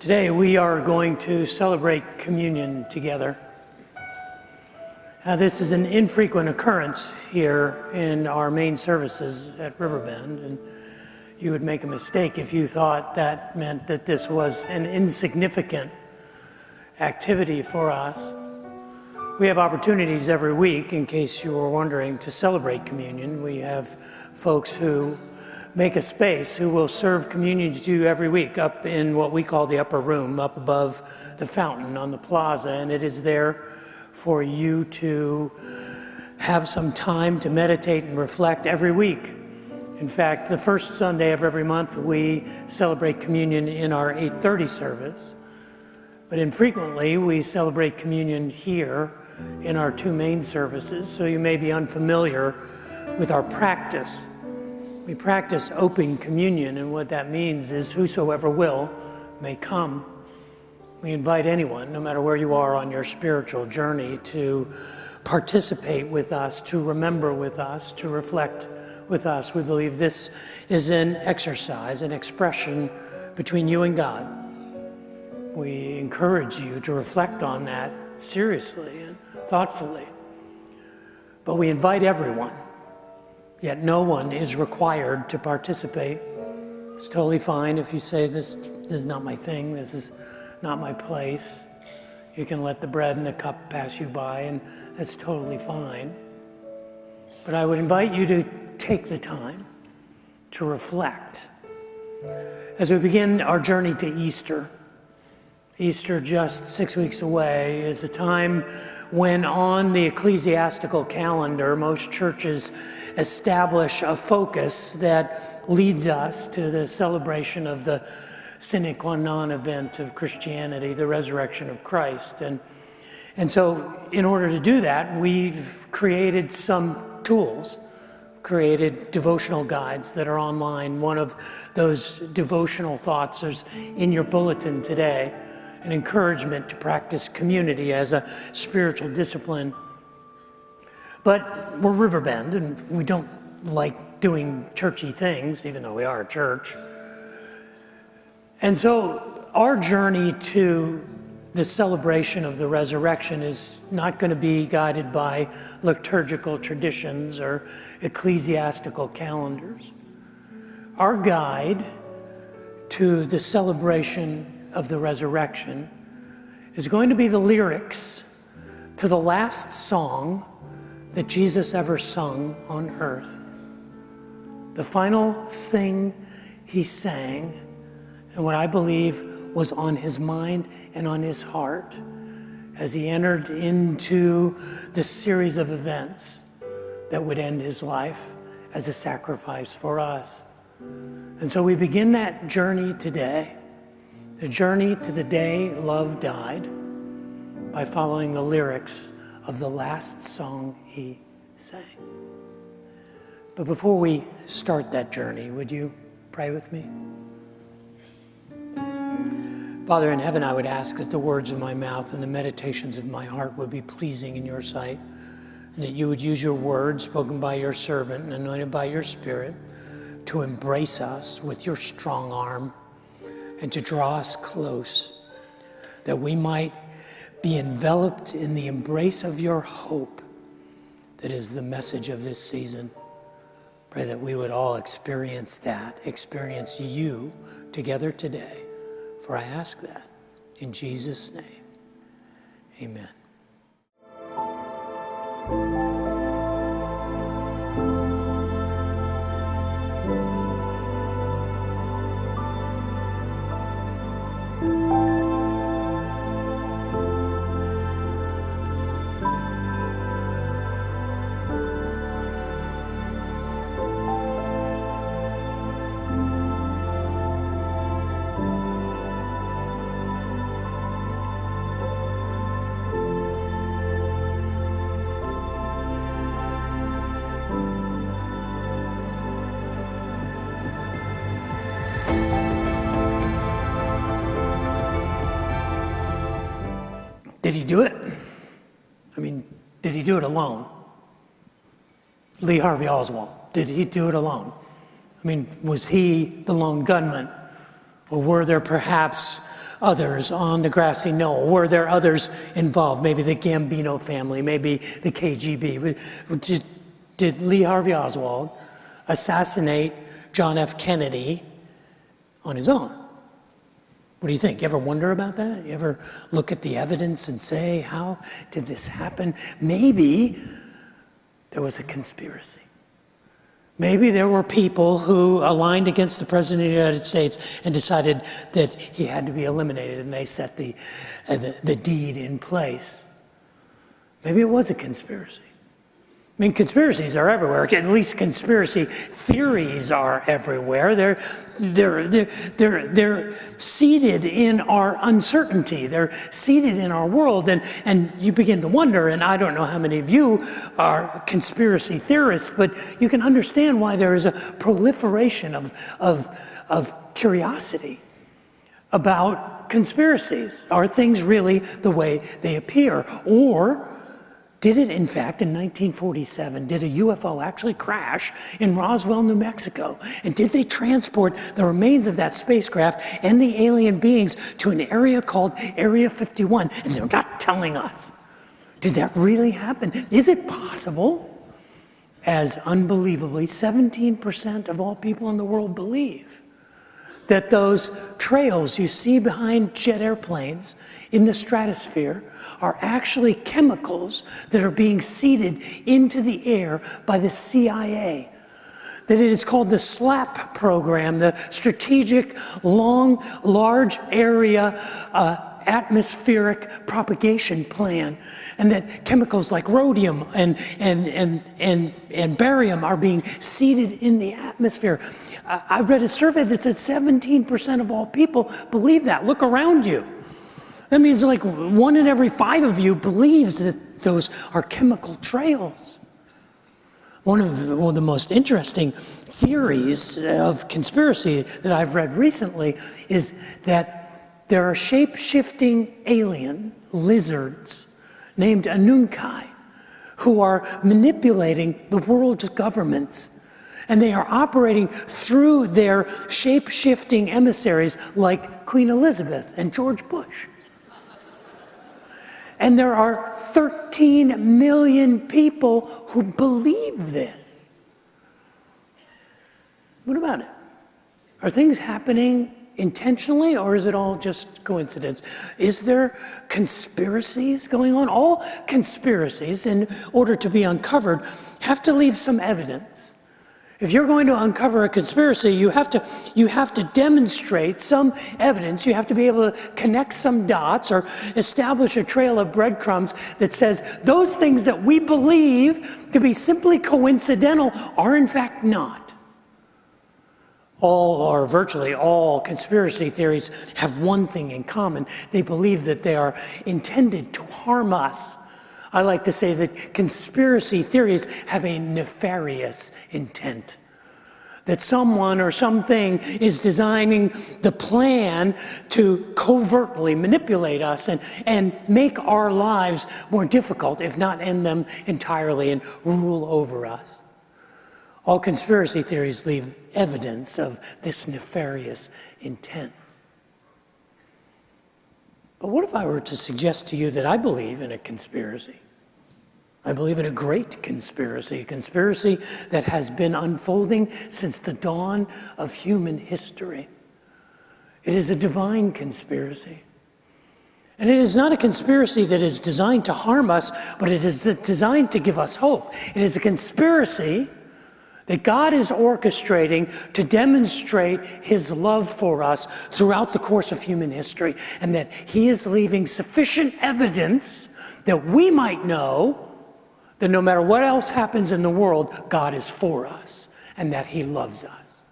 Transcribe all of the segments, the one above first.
Today we are going to celebrate communion together. This is an infrequent occurrence here in our main services at Riverbend, and you would make a mistake if you thought that meant that this was an insignificant activity for us. We have opportunities every week, in case you were wondering, to celebrate communion. We have folks who make a space who will serve communion to you every week up in what we call the upper room, up above the fountain on the plaza, and it is there for you to have some time to meditate and reflect every week. In fact, the first Sunday of every month we celebrate communion in our 8:30 service, but infrequently we celebrate communion here in our two main services, so you may be unfamiliar with our practice. We practice open communion, and what that means is whosoever will may come. We invite anyone, no matter where you are on your spiritual journey, to participate with us, to remember with us, to reflect with us. We believe this is an exercise, an expression between you and God. We encourage you to reflect on that seriously and thoughtfully. But we invite everyone. Yet no one is required to participate. It's totally fine if you say, this is not my thing, this is not my place. You can let the bread and the cup pass you by, and that's totally fine. But I would invite you to take the time to reflect. As we begin our journey to Easter, Easter just 6 weeks away, is a time when on the ecclesiastical calendar, most churches establish a focus that leads us to the celebration of the sine qua non event of Christianity, the resurrection of Christ. And so in order to do that, we've created some tools, created devotional guides that are online. One of those devotional thoughts is in your bulletin today, an encouragement to practice community as a spiritual discipline. But we're Riverbend, and we don't like doing churchy things, even though we are a church. And so our journey to the celebration of the resurrection is not going to be guided by liturgical traditions or ecclesiastical calendars. Our guide to the celebration of the resurrection is going to be the lyrics to the last song that Jesus ever sung on earth. The final thing he sang, and what I believe was on his mind and on his heart as he entered into the series of events that would end his life as a sacrifice for us. And so we begin that journey today, the journey to the day love died, by following the lyrics of the last song he sang. But before we start that journey, would you pray with me? Father in heaven, I would ask that the words of my mouth and the meditations of my heart would be pleasing in your sight, and that you would use your words spoken by your servant and anointed by your Spirit to embrace us with your strong arm and to draw us close, that we might be enveloped in the embrace of your hope that is the message of this season. Pray that we would all experience that, experience you together today. For I ask that in Jesus' name, amen. Did he do it? I mean, did he do it alone? Lee Harvey Oswald, did he do it alone? I mean, was he the lone gunman? Or were there perhaps others on the grassy knoll? Were there others involved? Maybe the Gambino family, maybe the KGB. Did Lee Harvey Oswald assassinate John F. Kennedy on his own? What do you think? You ever wonder about that? You ever look at the evidence and say, how did this happen? Maybe there was a conspiracy. Maybe there were people who aligned against the President of the United States and decided that he had to be eliminated, and they set the deed in place. Maybe it was a conspiracy. I mean, conspiracies are everywhere. At least conspiracy theories are everywhere. They're seated in our uncertainty. They're seated in our world, and you begin to wonder. And I don't know how many of you are conspiracy theorists, but you can understand why there is a proliferation of curiosity about conspiracies. Are things really the way they appear, or did it, in fact, in 1947, did a UFO actually crash in Roswell, New Mexico? And did they transport the remains of that spacecraft and the alien beings to an area called Area 51? And they're not telling us. Did that really happen? Is it possible, as unbelievably 17% of all people in the world believe, that those trails you see behind jet airplanes in the stratosphere are actually chemicals that are being seeded into the air by the CIA? That it is called the SLAP program, the Strategic Large Area Atmospheric Propagation Plan, and that chemicals like rhodium and barium are being seeded in the atmosphere. I read a survey that said 17% of all people believe that. Look around you. That means like 1 in every 5 of you believes that those are chemical trails. One of the most interesting theories of conspiracy that I've read recently is that there are shape-shifting alien lizards named Anunkai who are manipulating the world's governments. And they are operating through their shape-shifting emissaries like Queen Elizabeth and George Bush. And there are 13 million people who believe this. What about it? Are things happening intentionally, or is it all just coincidence? Is there conspiracies going on? All conspiracies, in order to be uncovered, have to leave some evidence. If you're going to uncover a conspiracy, you have to demonstrate some evidence. You have to be able to connect some dots or establish a trail of breadcrumbs that says those things that we believe to be simply coincidental are in fact not. All, or virtually all, conspiracy theories have one thing in common. They believe that they are intended to harm us. I like to say that conspiracy theories have a nefarious intent. That someone or something is designing the plan to covertly manipulate us and make our lives more difficult, if not end them entirely, and rule over us. All conspiracy theories leave evidence of this nefarious intent. But what if I were to suggest to you that I believe in a conspiracy? I believe in a great conspiracy, a conspiracy that has been unfolding since the dawn of human history. It is a divine conspiracy. And it is not a conspiracy that is designed to harm us, but it is designed to give us hope. It is a conspiracy that God is orchestrating to demonstrate his love for us throughout the course of human history, and that he is leaving sufficient evidence that we might know that no matter what else happens in the world, God is for us and that he loves us.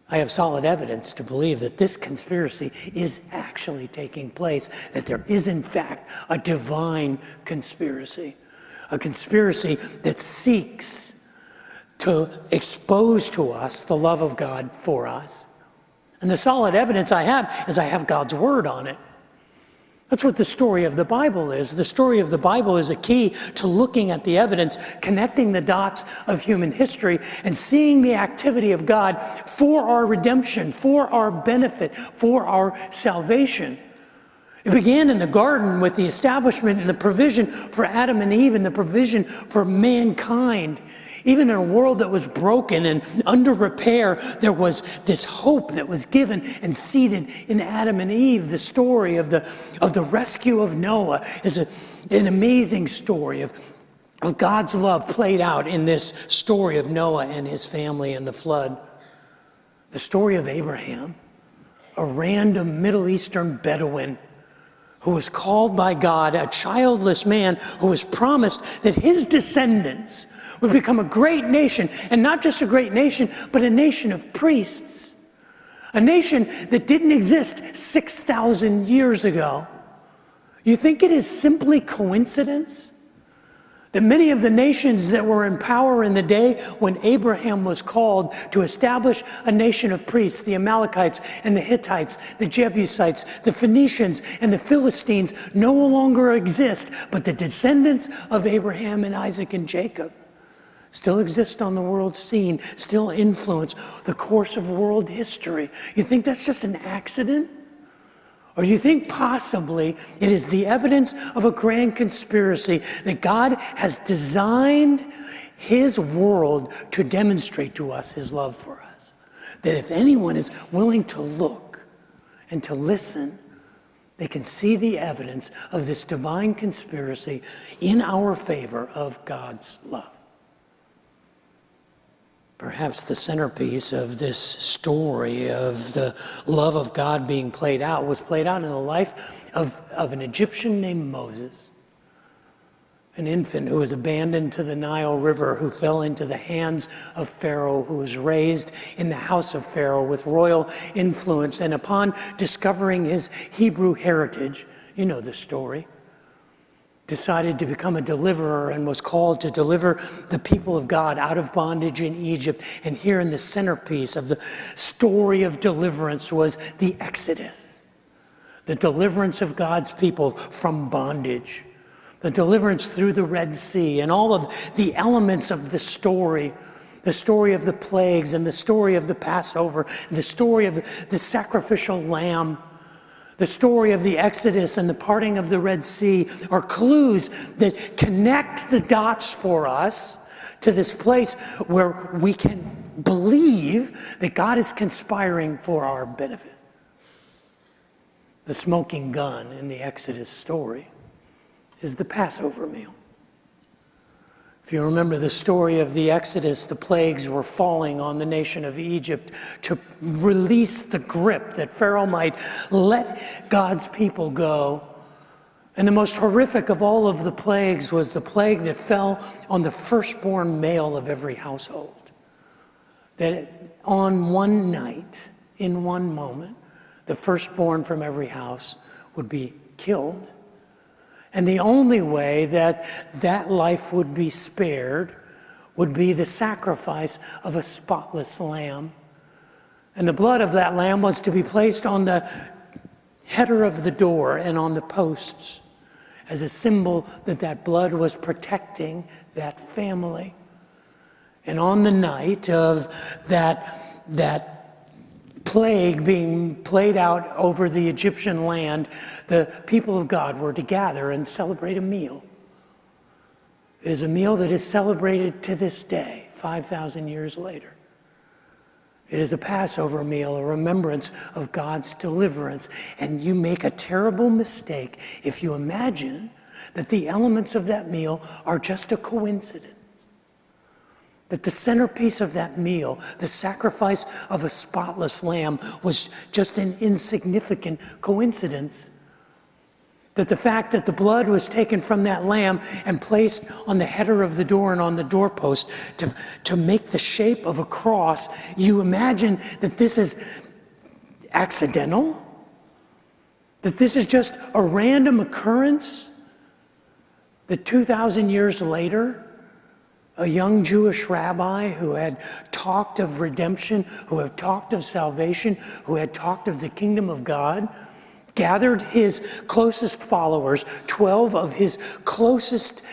I have solid evidence to believe that this conspiracy is actually taking place, that there is in fact a divine conspiracy, a conspiracy that seeks to expose to us the love of God for us. And the solid evidence I have is I have God's word on it. That's what the story of the Bible is. The story of the Bible is a key to looking at the evidence, connecting the dots of human history, and seeing the activity of God for our redemption, for our benefit, for our salvation. It began in the garden with the establishment and the provision for Adam and Eve and the provision for mankind. Even in a world that was broken and under repair, there was this hope that was given and seeded in Adam and Eve. The story of the rescue of Noah is an amazing story of God's love played out in this story of Noah and his family and the flood. The story of Abraham, a random Middle Eastern Bedouin who was called by God, a childless man who was promised that his descendants would become a great nation, and not just a great nation, but a nation of priests. A nation that didn't exist 6,000 years ago. You think it is simply coincidence that many of the nations that were in power in the day when Abraham was called to establish a nation of priests, the Amalekites and the Hittites, the Jebusites, the Phoenicians and the Philistines, no longer exist, but the descendants of Abraham and Isaac and Jacob still exist on the world scene, still influence the course of world history. You think that's just an accident? Or do you think possibly it is the evidence of a grand conspiracy that God has designed his world to demonstrate to us his love for us? That if anyone is willing to look and to listen, they can see the evidence of this divine conspiracy in our favor of God's love. Perhaps the centerpiece of this story of the love of God being played out was played out in the life of an Egyptian named Moses, an infant who was abandoned to the Nile River, who fell into the hands of Pharaoh, who was raised in the house of Pharaoh with royal influence. And upon discovering his Hebrew heritage, you know the story, decided to become a deliverer and was called to deliver the people of God out of bondage in Egypt. And here in the centerpiece of the story of deliverance was the Exodus, the deliverance of God's people from bondage, the deliverance through the Red Sea, and all of the elements of the story of the plagues and the story of the Passover, the story of the sacrificial lamb. The story of the Exodus and the parting of the Red Sea are clues that connect the dots for us to this place where we can believe that God is conspiring for our benefit. The smoking gun in the Exodus story is the Passover meal. If you remember the story of the Exodus, the plagues were falling on the nation of Egypt to release the grip that Pharaoh might let God's people go. And the most horrific of all of the plagues was the plague that fell on the firstborn male of every household. That on one night, in one moment, the firstborn from every house would be killed. And the only way that that life would be spared would be the sacrifice of a spotless lamb. And the blood of that lamb was to be placed on the header of the door and on the posts as a symbol that that blood was protecting that family. And on the night of that plague being played out over the Egyptian land, the people of God were to gather and celebrate a meal. It is a meal that is celebrated to this day, 5,000 years later. It is a Passover meal, a remembrance of God's deliverance. And you make a terrible mistake if you imagine that the elements of that meal are just a coincidence. That the centerpiece of that meal, the sacrifice of a spotless lamb, was just an insignificant coincidence. That the fact that the blood was taken from that lamb and placed on the header of the door and on the doorpost to make the shape of a cross, you imagine that this is accidental? That this is just a random occurrence? That 2,000 years later, a young Jewish rabbi who had talked of redemption, who had talked of salvation, who had talked of the kingdom of God, gathered his closest followers, 12 of his closest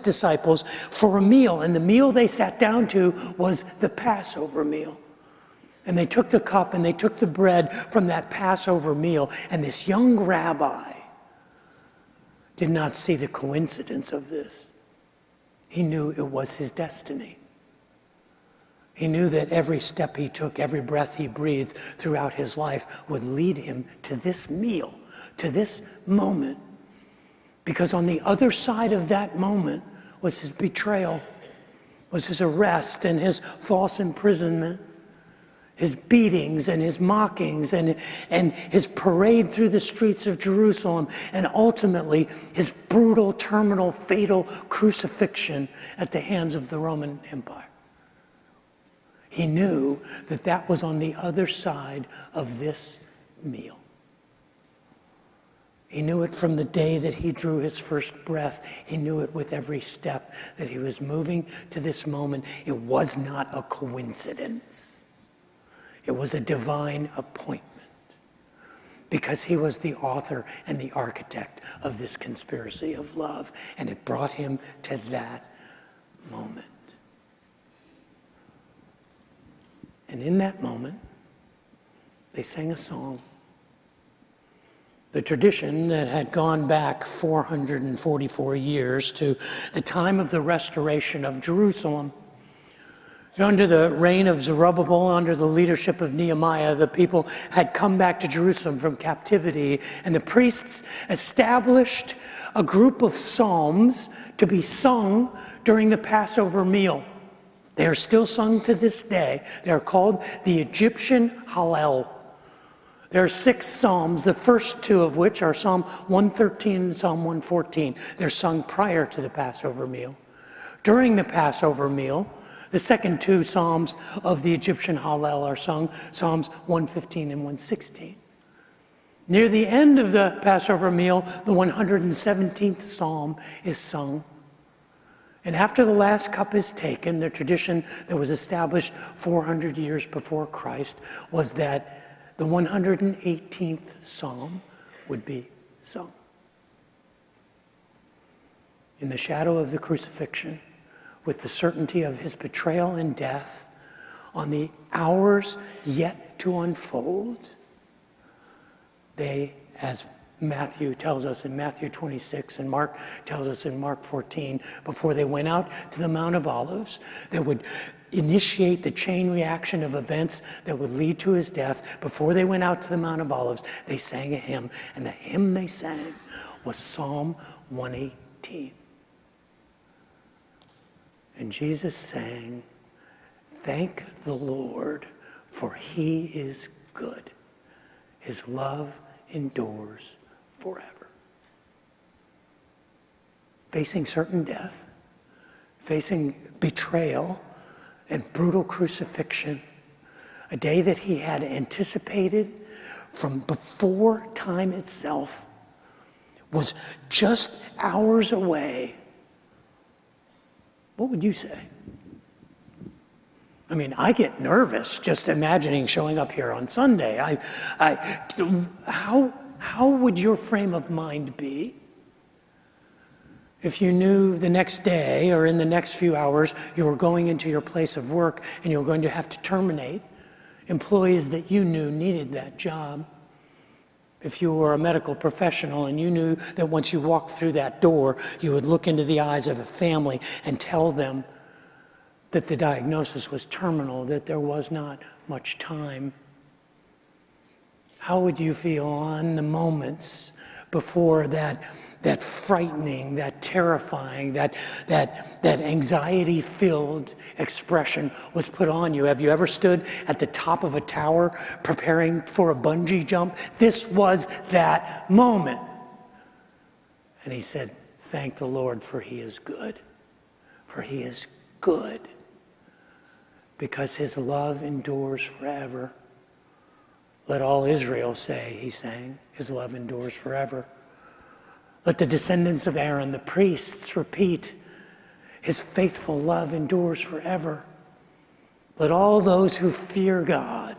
disciples, for a meal. And the meal they sat down to was the Passover meal. And they took the cup and they took the bread from that Passover meal. And this young rabbi did not see the coincidence of this. He knew it was his destiny. He knew that every step he took, every breath he breathed throughout his life would lead him to this meal, to this moment. Because on the other side of that moment was his betrayal, was his arrest and his false imprisonment, his beatings and his mockings and his parade through the streets of Jerusalem, and ultimately his brutal, terminal, fatal crucifixion at the hands of the Roman Empire. He knew that that was on the other side of this meal. He knew it from the day that he drew his first breath. He knew it with every step that he was moving to this moment. It was not a coincidence. It was a divine appointment, because he was the author and the architect of this conspiracy of love, and it brought him to that moment. And in that moment, they sang a song. The tradition that had gone back 444 years to the time of the restoration of Jerusalem. Under the reign of Zerubbabel, under the leadership of Nehemiah, the people had come back to Jerusalem from captivity, and the priests established a group of psalms to be sung during the Passover meal. They are still sung to this day. They are called the Egyptian Hallel. There are 6 psalms, the first 2 of which are Psalm 113 and Psalm 114. They're sung prior to the Passover meal. During the Passover meal, the second 2 psalms of the Egyptian Hallel are sung, Psalms 115 and 116. Near the end of the Passover meal, the 117th psalm is sung. And after the last cup is taken, the tradition that was established 400 years before Christ was that the 118th psalm would be sung. In the shadow of the crucifixion, with the certainty of his betrayal and death, on the hours yet to unfold, they, as Matthew tells us in Matthew 26 and Mark tells us in Mark 14, before they went out to the Mount of Olives, that would initiate the chain reaction of events that would lead to his death. Before they went out to the Mount of Olives, they sang a hymn, and the hymn they sang was Psalm 118. And Jesus sang, "Thank the Lord, for he is good. His love endures forever." Facing certain death, facing betrayal and brutal crucifixion, a day that he had anticipated from before time itself, was just hours away. What would you say? I mean, I get nervous just imagining showing up here on Sunday. How would your frame of mind be if you knew the next day or in the next few hours you were going into your place of work and you were going to have to terminate employees that you knew needed that job? If you were a medical professional and you knew that once you walked through that door, you would look into the eyes of a family and tell them that the diagnosis was terminal, that there was not much time, how would you feel on the moments before that frightening, that terrifying, that anxiety-filled expression was put on you? Have you ever stood at the top of a tower preparing for a bungee jump? This was that moment. And he said, "Thank the Lord, for he is good. For he is good. Because his love endures forever." Let all Israel say, he sang, his love endures forever. Let the descendants of Aaron, the priests, repeat, his faithful love endures forever. Let all those who fear God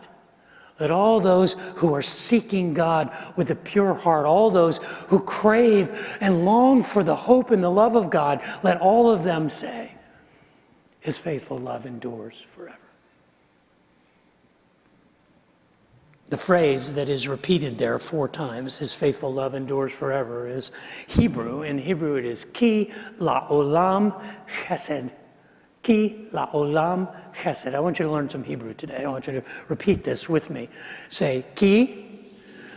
Let all those who are seeking God with a pure heart, all those who crave and long for the hope and the love of God, let all of them say, his faithful love endures forever. The phrase that is repeated there 4 times, his faithful love endures forever, is Hebrew. In Hebrew it is ki la'olam chesed. Ki la'olam chesed. I want you to learn some Hebrew today. I want you to repeat this with me. Say, ki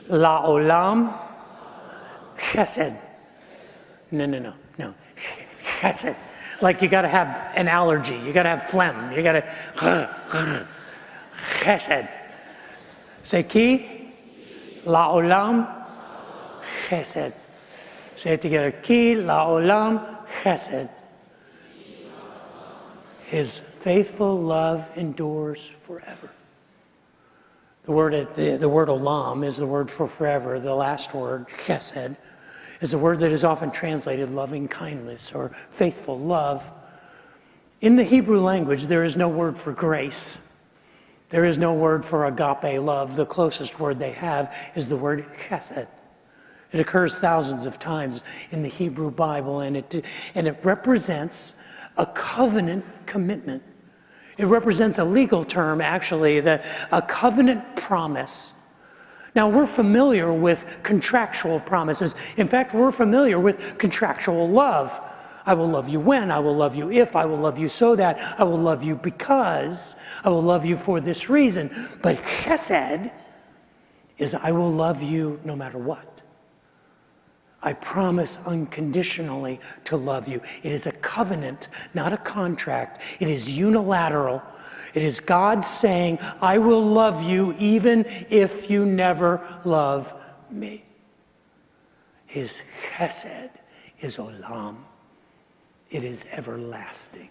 la'olam chesed. No. Chesed. Like you got to have an allergy. You got to have phlegm. You got to chesed. Say ki la'olam chesed. Say it together. Ki la'olam chesed. His faithful love endures forever. The word olam is the word for forever. The last word, chesed, is the word that is often translated loving kindness or faithful love. In the Hebrew language, there is no word for grace. There is no word for agape love. The closest word they have is the word chesed. It occurs thousands of times in the Hebrew Bible, and it represents a covenant commitment. It represents a legal term, actually, a covenant promise. Now, we're familiar with contractual promises. In fact, we're familiar with contractual love. I will love you when, I will love you if, I will love you so that, I will love you because, I will love you for this reason. But chesed is I will love you no matter what. I promise unconditionally to love you. It is a covenant, not a contract. It is unilateral. It is God saying, I will love you even if you never love me. His chesed is olam. It is everlasting.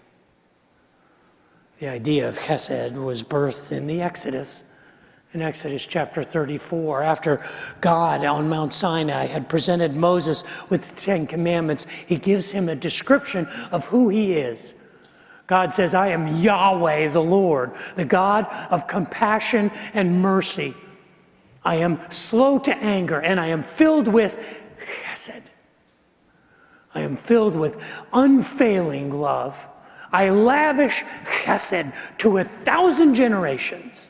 The idea of chesed was birthed in the Exodus. In Exodus chapter 34, after God on Mount Sinai had presented Moses with the 10 Commandments, he gives him a description of who he is. God says, I am Yahweh the Lord, the God of compassion and mercy. I am slow to anger, and I am filled with chesed. I am filled with unfailing love. I lavish chesed to 1,000 generations.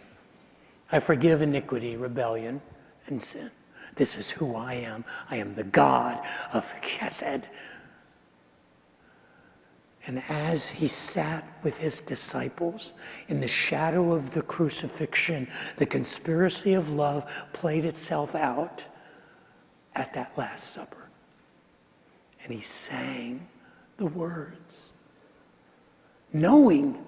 I forgive iniquity, rebellion, and sin. This is who I am. I am the God of chesed. And as he sat with his disciples in the shadow of the crucifixion, the conspiracy of love played itself out at that Last Supper. And he sang the words, knowing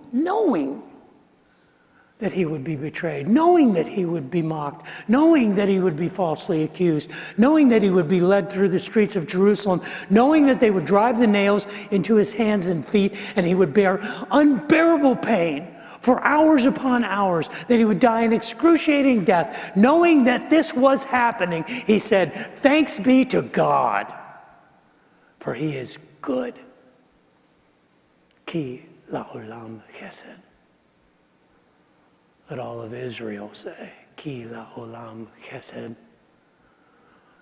that he would be betrayed, knowing that he would be mocked, knowing that he would be falsely accused, knowing that he would be led through the streets of Jerusalem, knowing that they would drive the nails into his hands and feet, and he would bear unbearable pain for hours upon hours, that he would die an excruciating death. Knowing that this was happening, he said, thanks be to God, for he is good. Ki la'olam chesed. Let all of Israel say, Ki la'olam chesed.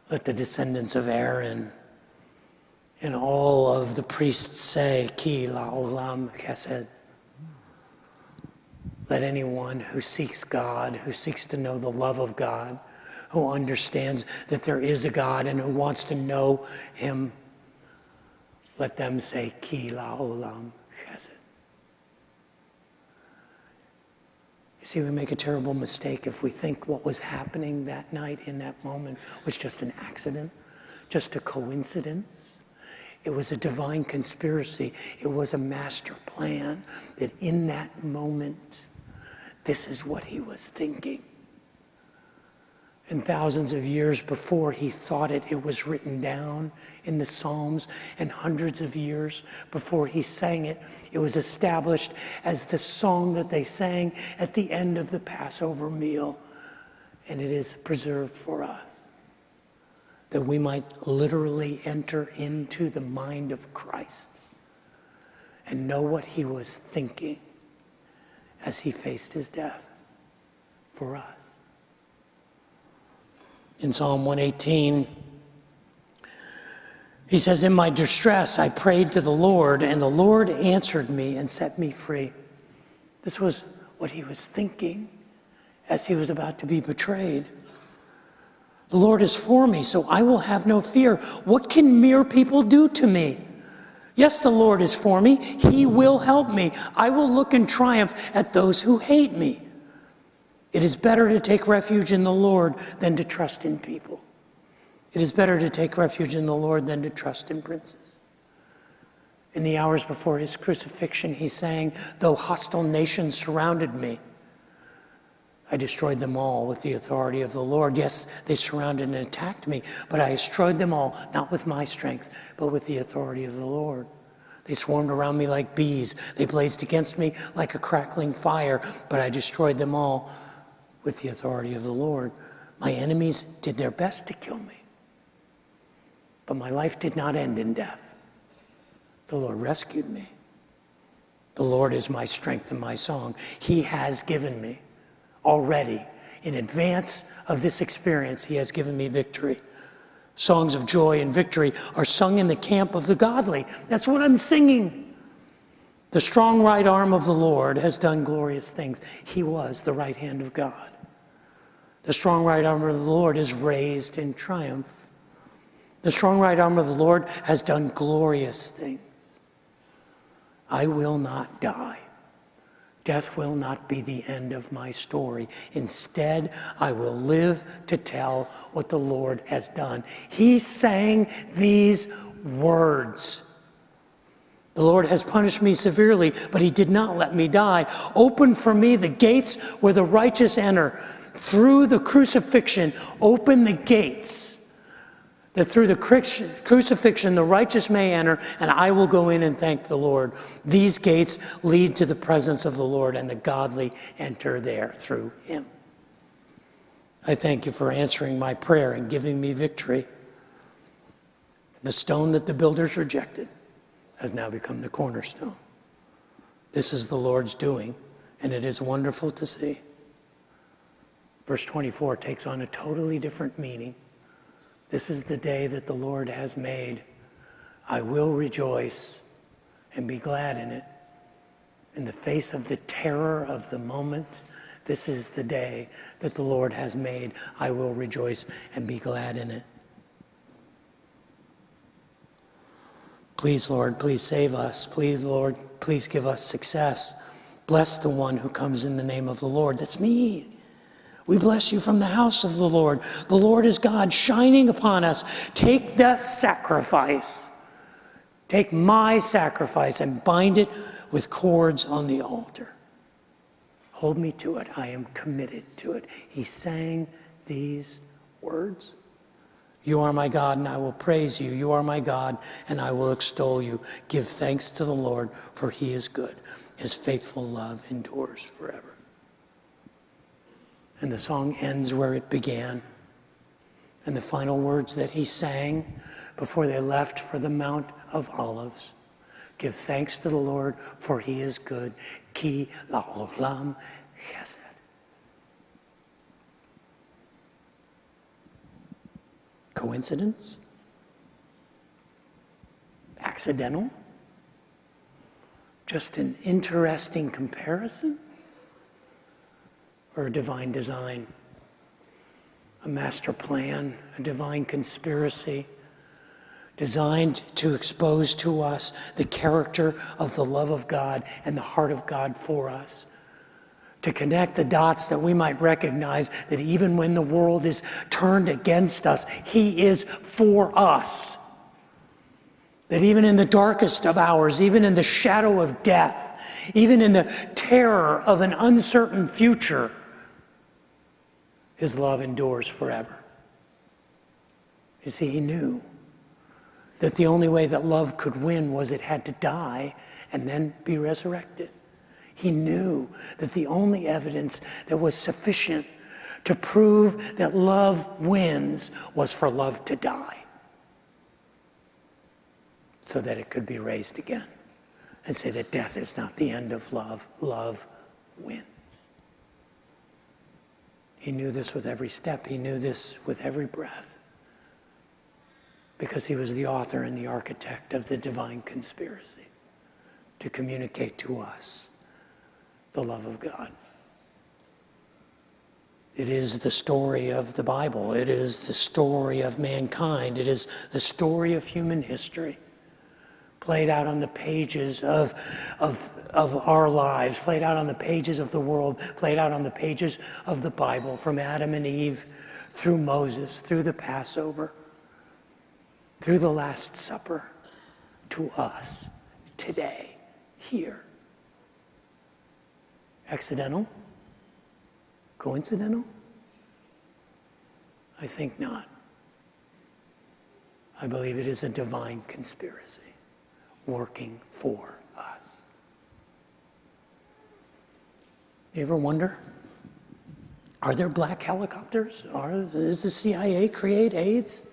Let the descendants of Aaron and all of the priests say, Ki la'olam chesed. Let anyone who seeks God, who seeks to know the love of God, who understands that there is a God and who wants to know him, let them say, Ki la'olam chesed. You see, we make a terrible mistake if we think what was happening that night in that moment was just an accident, just a coincidence. It was a divine conspiracy. It was a master plan that in that moment, this is what he was thinking. And thousands of years before he thought it, it was written down in the Psalms, and hundreds of years before he sang it, it was established as the song that they sang at the end of the Passover meal. And it is preserved for us, that we might literally enter into the mind of Christ and know what he was thinking as he faced his death for us. In Psalm 118, he says, "In my distress, I prayed to the Lord, and the Lord answered me and set me free." This was what he was thinking as he was about to be betrayed. "The Lord is for me, so I will have no fear. What can mere people do to me? Yes, the Lord is for me. He will help me. I will look in triumph at those who hate me. It is better to take refuge in the Lord than to trust in people. It is better to take refuge in the Lord than to trust in princes." In the hours before his crucifixion, he sang, "Though hostile nations surrounded me, I destroyed them all with the authority of the Lord." Yes, they surrounded and attacked me, but I destroyed them all, not with my strength, but with the authority of the Lord. They swarmed around me like bees. They blazed against me like a crackling fire, but I destroyed them all with the authority of the Lord. My enemies did their best to kill me, but my life did not end in death. The Lord rescued me. The Lord is my strength and my song. He has given me already, in advance of this experience, he has given me victory. Songs of joy and victory are sung in the camp of the godly. That's what I'm singing. The strong right arm of the Lord has done glorious things. He was the right hand of God. The strong right arm of the Lord is raised in triumph. The strong right arm of the Lord has done glorious things. I will not die. Death will not be the end of my story. Instead, I will live to tell what the Lord has done. He sang these words. "The Lord has punished me severely, but he did not let me die. Open for me the gates where the righteous enter." Through the crucifixion, open the gates that through the crucifixion the righteous may enter, and I will go in and thank the Lord. These gates lead to the presence of the Lord, and the godly enter there through him. I thank you for answering my prayer and giving me victory. The stone that the builders rejected has now become the cornerstone. This is the Lord's doing, and it is wonderful to see. Verse 24 takes on a totally different meaning. This is the day that the Lord has made. I will rejoice and be glad in it. In the face of the terror of the moment, this is the day that the Lord has made. I will rejoice and be glad in it. Please, Lord, please save us. Please, Lord, please give us success. Bless the one who comes in the name of the Lord. That's me. We bless you from the house of the Lord. The Lord is God shining upon us. Take the sacrifice. Take my sacrifice and bind it with cords on the altar. Hold me to it. I am committed to it. He sang these words. You are my God, and I will praise you. You are my God, and I will extol you. Give thanks to the Lord, for he is good. His faithful love endures forever. And the song ends where it began. And the final words that he sang before they left for the Mount of Olives. Give thanks to the Lord, for he is good. Ki la'olam chesed. Coincidence? Accidental? Just an interesting comparison? Or a divine design, a master plan, a divine conspiracy designed to expose to us the character of the love of God and the heart of God for us, to connect the dots that we might recognize that even when the world is turned against us, he is for us. That even in the darkest of hours, even in the shadow of death, even in the terror of an uncertain future, his love endures forever. You see, he knew that the only way that love could win was it had to die and then be resurrected. He knew that the only evidence that was sufficient to prove that love wins was for love to die, so that it could be raised again and say that death is not the end of love. Love wins. He knew this with every step. He knew this with every breath. Because he was the author and the architect of the divine conspiracy to communicate to us the love of God. It is the story of the Bible. It is the story of mankind. It is the story of human history, played out on the pages of our lives, played out on the pages of the world, played out on the pages of the Bible, from Adam and Eve, through Moses, through the Passover, through the Last Supper, to us today, here. Accidental? Coincidental? I think not. I believe it is a divine conspiracy working for us. You ever wonder, are there black helicopters? Does the CIA create AIDS?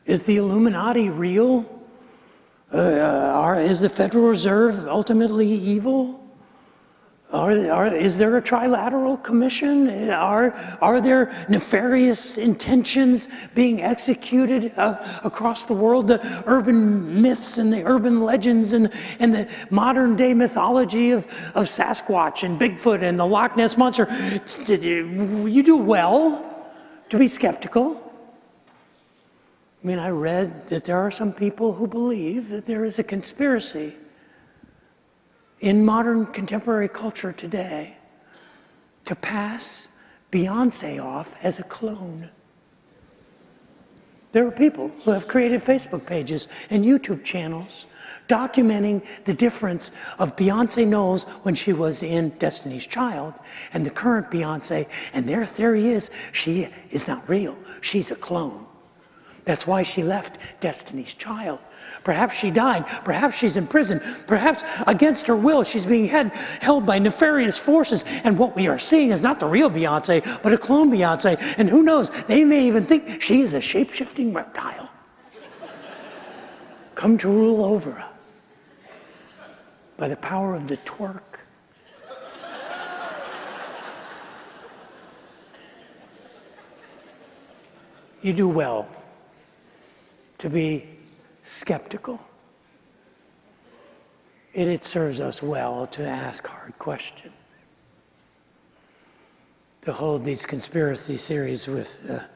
Is the Illuminati real? Is the Federal Reserve ultimately evil? Is there a trilateral commission? Are there nefarious intentions being executed across the world? The urban myths and the urban legends and the modern day mythology of Sasquatch and Bigfoot and the Loch Ness Monster. You do well to be skeptical. I mean, I read that there are some people who believe that there is a conspiracy in modern contemporary culture today to pass Beyonce off as a clone. There are people who have created Facebook pages and YouTube channels documenting the difference of Beyonce Knowles when she was in Destiny's Child and the current Beyonce, and their theory is she is not real, she's a clone. That's why she left Destiny's Child. Perhaps she died. Perhaps she's in prison. Perhaps against her will, she's being held by nefarious forces. And what we are seeing is not the real Beyonce, but a clone Beyonce. And who knows, they may even think she is a shape-shifting reptile come to rule over us by the power of the twerk. You do well to be skeptical. It serves us well to ask hard questions, to hold these conspiracy theories with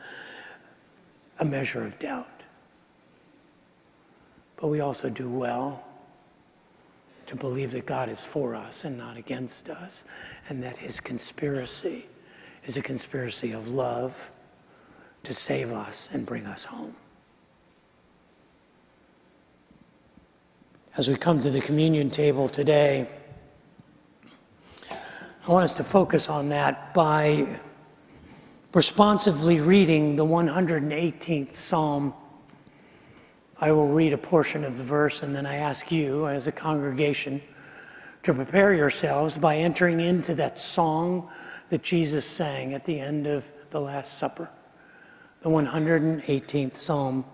a measure of doubt. But we also do well to believe that God is for us and not against us, and that his conspiracy is a conspiracy of love to save us and bring us home. As we come to the communion table today, I want us to focus on that by responsively reading the 118th Psalm. I will read a portion of the verse, and then I ask you as a congregation to prepare yourselves by entering into that song that Jesus sang at the end of the Last Supper, the 118th Psalm.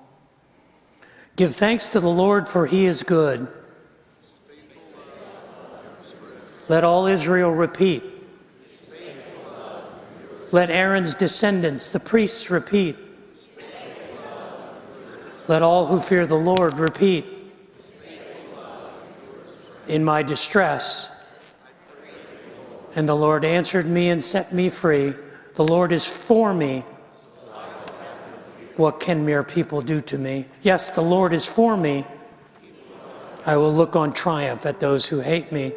Give thanks to the Lord, for he is good. Let all Israel repeat. Let Aaron's descendants, the priests, repeat. Let all who fear the Lord repeat. In my distress, and the Lord answered me and set me free. The Lord is for me. What can mere people do to me? Yes, the Lord is for me. I will look on triumph at those who hate me.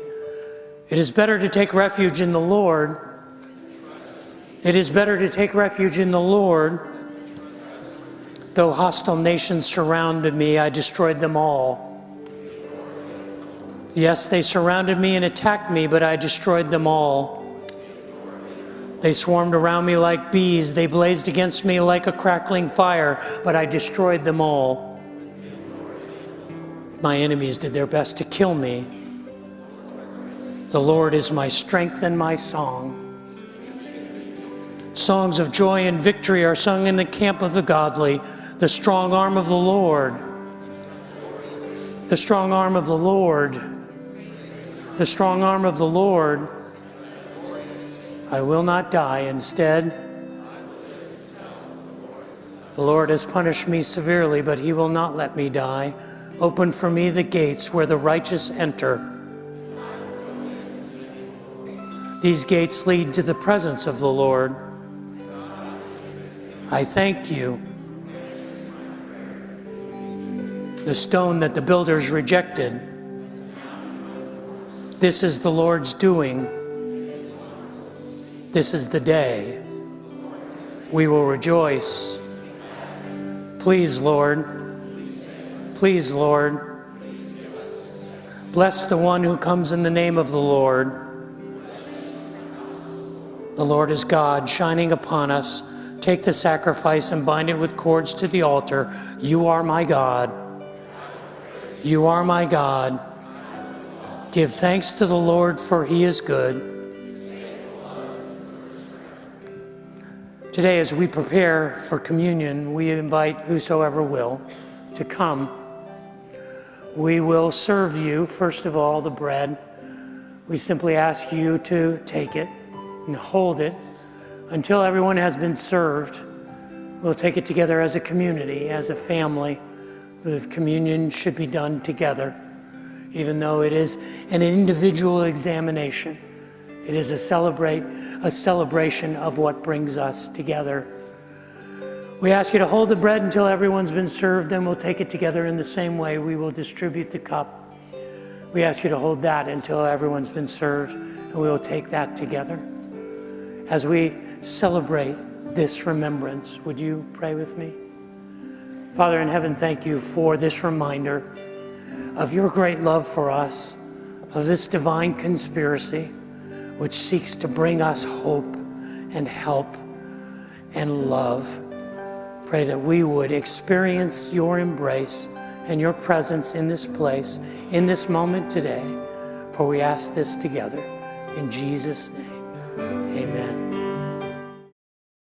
It is better to take refuge in the Lord. It is better to take refuge in the Lord. Though hostile nations surrounded me, I destroyed them all. Yes, they surrounded me and attacked me, but I destroyed them all. They swarmed around me like bees. They blazed against me like a crackling fire, but I destroyed them all. My enemies did their best to kill me. The Lord is my strength and my song. Songs of joy and victory are sung in the camp of the godly. The strong arm of the Lord. The strong arm of the Lord. The strong arm of the Lord. I will not die. Instead, The Lord has punished me severely, but he will not let me die. Open for me the gates where the righteous enter. These gates lead to the presence of the Lord. I thank you. The stone that the builders rejected. This is the Lord's doing. This is the day. We will rejoice. Please, Lord. Please, Lord. Bless the one who comes in the name of the Lord. The Lord is God, shining upon us. Take the sacrifice and bind it with cords to the altar. You are my God. You are my God. Give thanks to the Lord, for he is good. Today, as we prepare for communion, we invite whosoever will to come. We will serve you, first of all, the bread. We simply ask you to take it and hold it until everyone has been served. We'll take it together as a community, as a family. The communion should be done together, even though it is an individual examination. It is a celebration of what brings us together. We ask you to hold the bread until everyone's been served, and we'll take it together in the same way. We will distribute the cup. We ask you to hold that until everyone's been served, and we will take that together. As we celebrate this remembrance, would you pray with me? Father in heaven, thank you for this reminder of your great love for us, of this divine conspiracy which seeks to bring us hope and help and love. Pray that we would experience your embrace and your presence in this place, in this moment today, for we ask this together. In Jesus' name, amen.